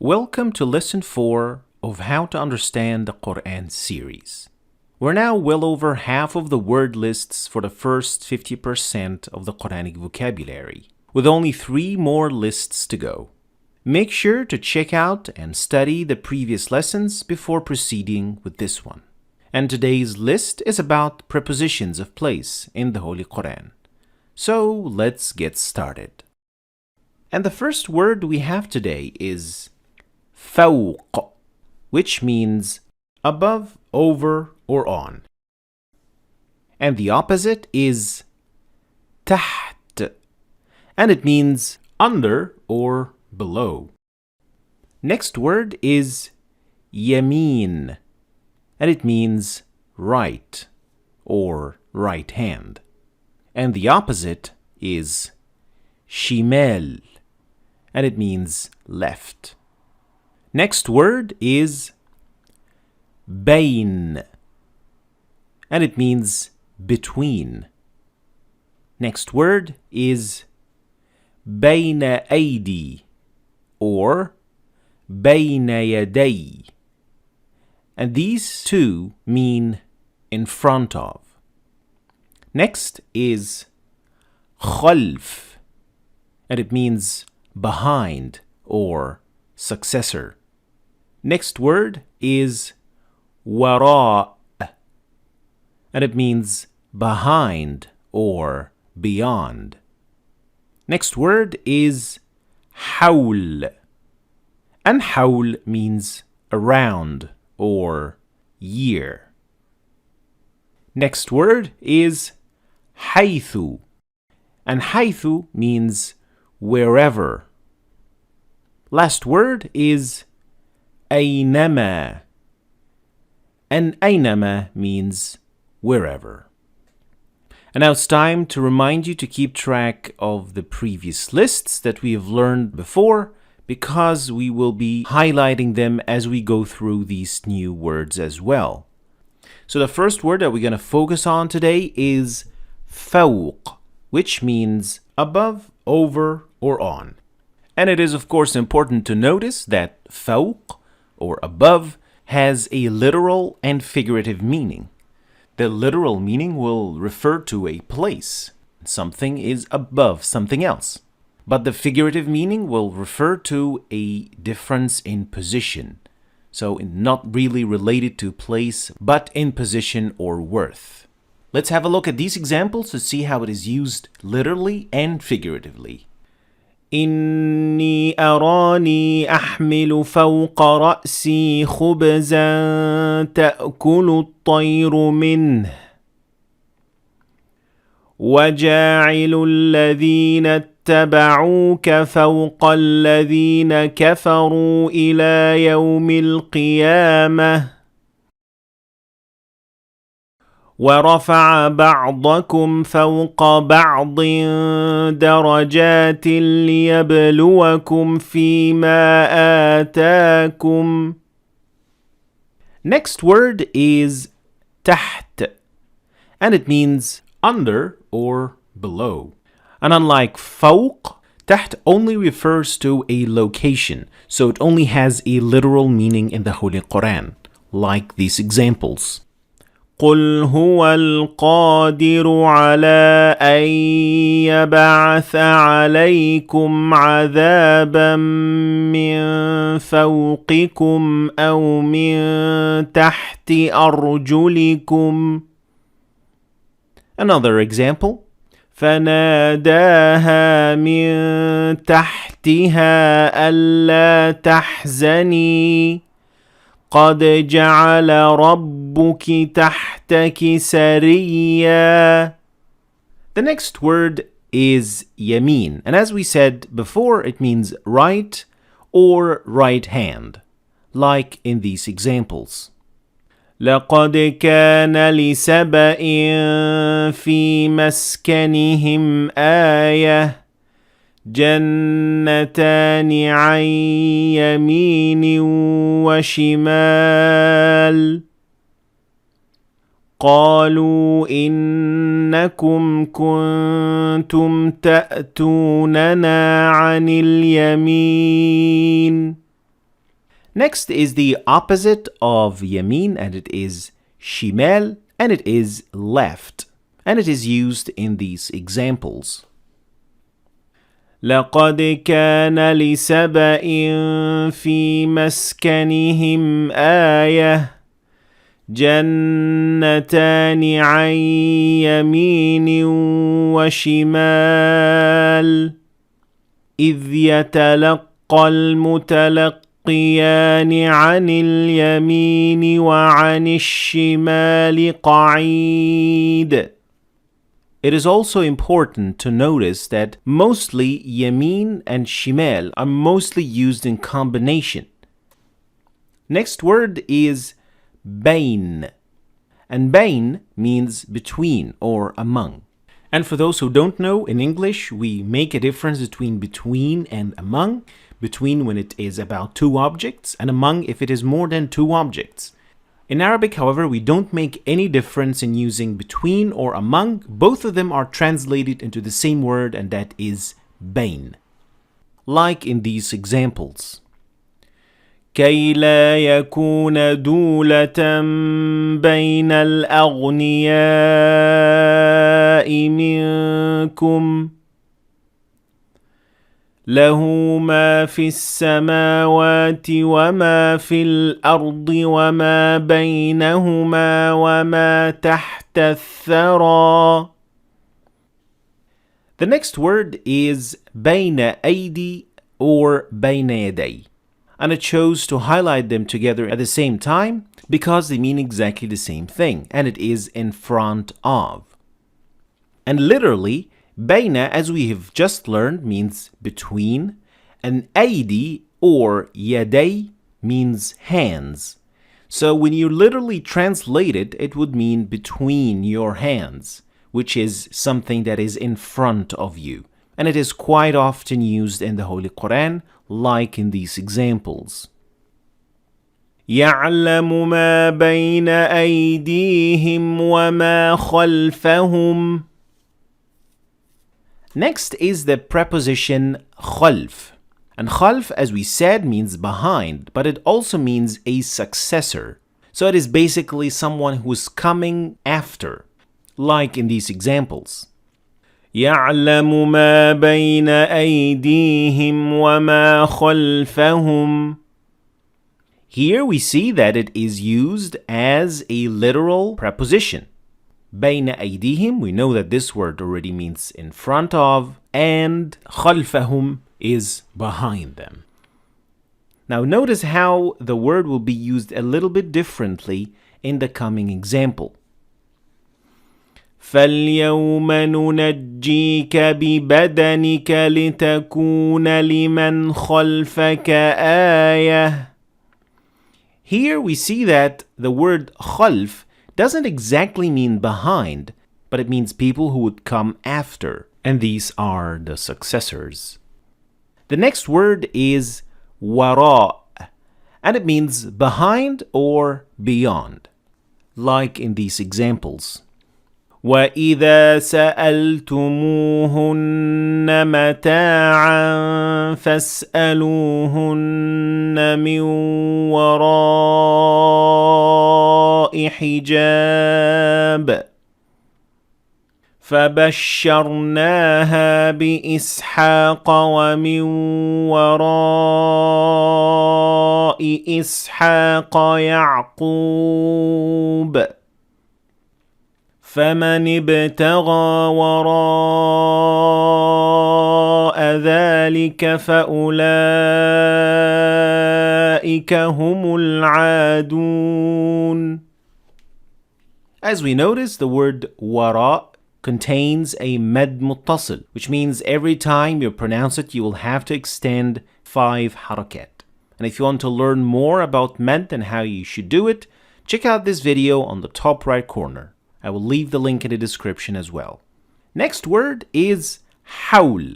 Welcome to Lesson 4 of How to Understand the Qur'an series. We're now well over half of the word lists for the first 50% of the Quranic vocabulary, with only 3 more lists to go. Make sure to check out and study the previous lessons before proceeding with this one. And today's list is about prepositions of place in the Holy Qur'an. So let's get started. And the first word we have today is فوق, which means above, over, or on. And the opposite is تحت, and it means under or below. Next word is يمين, and it means right or right hand. And the opposite is شمال, and it means left. Next word is بين, and it means between. Next word is بين أيدي or بين يدي, and these two mean in front of. Next is خلف, and it means behind or successor. Next word is وراء, and it means behind or beyond. Next word is حول, and حول means around or year. Next word is حيث, and حيث means wherever. Last word is أينما, and أينما means wherever. And now it's time to remind you to keep track of the previous lists that we have learned before, because we will be highlighting them as we go through these new words as well. So the first word that we're going to focus on today is فوق, which means above, over, or on. And it is of course important to notice that فوق, or above, has a literal and figurative meaning. The literal meaning will refer to a place. Something is above something else. But the figurative meaning will refer to a difference in position. So not really related to place, but in position or worth. Let's have a look at these examples to see how it is used literally and figuratively. إني أراني أحمل فوق رأسي خبزا تأكل الطير منه وجاعل الذين اتبعوك فوق الذين كفروا إلى يوم القيامة ورفع بعضكم فوق بعض درجات ليبلوكم فيما آتاكم. Next word is تحت, and it means under or below. And unlike فوق, تحت only refers to a location, so it only has a literal meaning in the Holy Qur'an, like these examples. قل هو القادر على أن يبعث عليكم عذابا من فوقكم أو من تحت أرجلكم. Another example. فناداها من تحتها ألا تحزني قد جعل ربك تحتك سريا. The next word is يمين, and as we said before, it means right or right hand, like in these examples. لقد كان لسبإ في مسكنهم آية جنتان عن يمين وشمال قالوا إنكم كنتم تأتوننا عن اليمين Next is the opposite of yamin, and it is shimal, and it is left. And it is used in these examples. لقد كان لسبإ في مسكنهم آية جنتان عن يمين وشمال إذ يتلقى المتلقيان عن اليمين وعن الشمال قعيد. It is also important to notice that mostly yamin and shimal are mostly used in combination. Next word is bain. And bain means between or among. And for those who don't know, in English, we make a difference between and among. Between when it is about two objects, and among if it is more than two objects. In Arabic, however, we don't make any difference in using between or among. Both of them are translated into the same word, and that is bain. Like in these examples. كي لا يكون دولة بين الأغنياء منكم له ما في السماوات وما في الأرض وما بينهما وما تحت الثرى. The next word is بين أيدي or بين يدي. And I chose to highlight them together at the same time because they mean exactly the same thing, and it is in front of. And literally, Baina, as we have just learned, means between, and aidi or yaday means hands. So when you literally translate it, it would mean between your hands, which is something that is in front of you. And it is quite often used in the Holy Qur'an, like in these examples. يعلم ما بين أيديهم وما خلفهم. Next is the preposition khalf. And khalf, as we said, means behind, but it also means a successor. So it is basically someone who is coming after, like in these examples. يعلم ما بين أيديهم وما خلفهم. Here we see that it is used as a literal preposition. بين أيديهم, we know that this word already means in front of, and خلفهم is behind them. Now notice how the word will be used a little bit differently in the coming example. فَالْيَوْمَ نُنَجِّيكَ بِبَدَنِكَ لِتَكُونَ لِمَنْ خَلْفَكَ آيَةً. Here we see that the word خلف doesn't exactly mean behind, but it means people who would come after, and these are the successors. The next word is wara, and it means behind or beyond, like in these examples. وَإِذَا سَأَلْتُمُوهُنَّ مَتَاعًا فَاسْأَلُوهُنَّ مِنْ وَرَاءِ حِجَابٍ فَبَشَّرْنَاهَا بِإِسْحَاقَ وَمِنْ وَرَاءِ إِسْحَاقَ يَعْقُوبَ فَمَنِ ابْتَغَى وَرَاءَ ذَلِكَ فَأُولَئِكَ هُمُ الْعَادُونَ. As we notice, the word wara contains a med muttasil, which means every time you pronounce it, you will have to extend 5 harakat. And if you want to learn more about med and how you should do it, check out this video on the top right corner. I will leave the link in the description as well. Next word is hawl.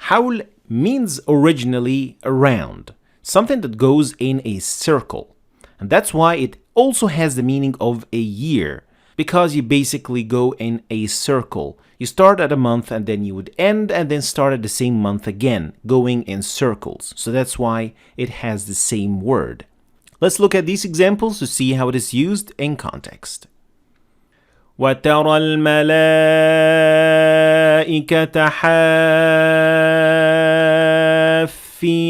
Hawl means originally around, something that goes in a circle. And that's why it also has the meaning of a year, because you basically go in a circle. You start at a month and then you would end and then start at the same month again, going in circles. So that's why it has the same word. Let's look at these examples to see how it is used in context. وَتَرَى الْمَلَائِكَةَ حَافِّينَ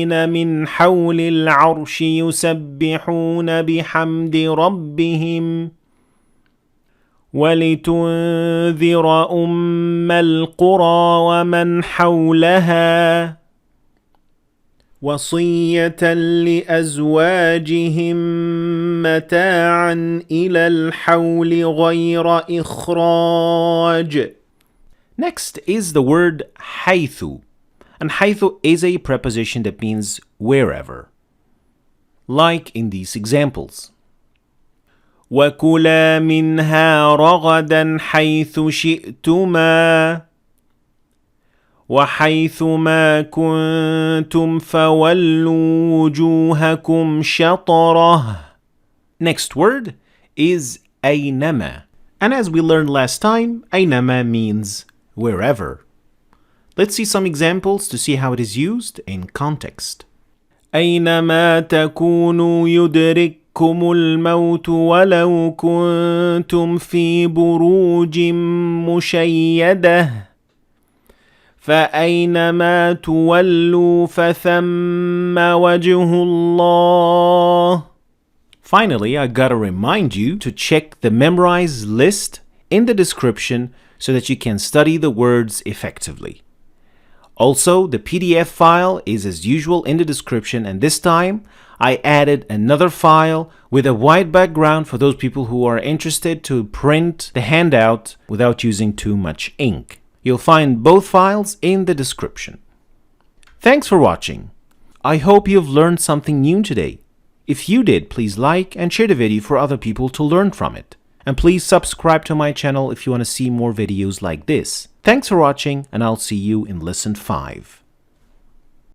مِنْ حَوْلِ الْعَرْشِ يُسَبِّحُونَ بِحَمْدِ رَبِّهِمْ وَلِتُنذِرَ أُمَّ الْقُرَى وَمَنْ حَوْلَهَا وَصِيَّةً لِأَزْوَاجِهِمْ مَتَاعًا إِلَى الْحَوْلِ غَيْرَ إِخْرَاجٍ. Next is the word حَيْثُ. And حَيْثُ is a preposition that means wherever. Like in these examples. وَكُلَا مِنْهَا رَغَدًا حَيْثُ شِئْتُمَا وَحَيْثُ مَا كُنْتُمْ فَوَلُّوا وُجُوهَكُمْ شَطْرَهُ. Next word is أَيْنَمَا. And as we learned last time, أَيْنَمَا means wherever. Let's see some examples to see how it is used in context. أَيْنَمَا تَكُونُوا يُدْرِككُمُ الْمَوْتُ وَلَوْ كُنْتُمْ فِي بُرُوجٍ مُشَيَّدَةٍ فَأَيْنَمَا تُوَلُّوا فَثَمَّ وَجْهُ اللَّهِ. Finally, I gotta remind you to check the memorized list in the description so that you can study the words effectively. Also, the PDF file is as usual in the description, and this time I added another file with a white background for those people who are interested to print the handout without using too much ink. You'll find both files in the description. Thanks for watching. I hope you've learned something new today. If you did, please like and share the video for other people to learn from it. And please subscribe to my channel if you want to see more videos like this. Thanks for watching, and I'll see you in lesson 5.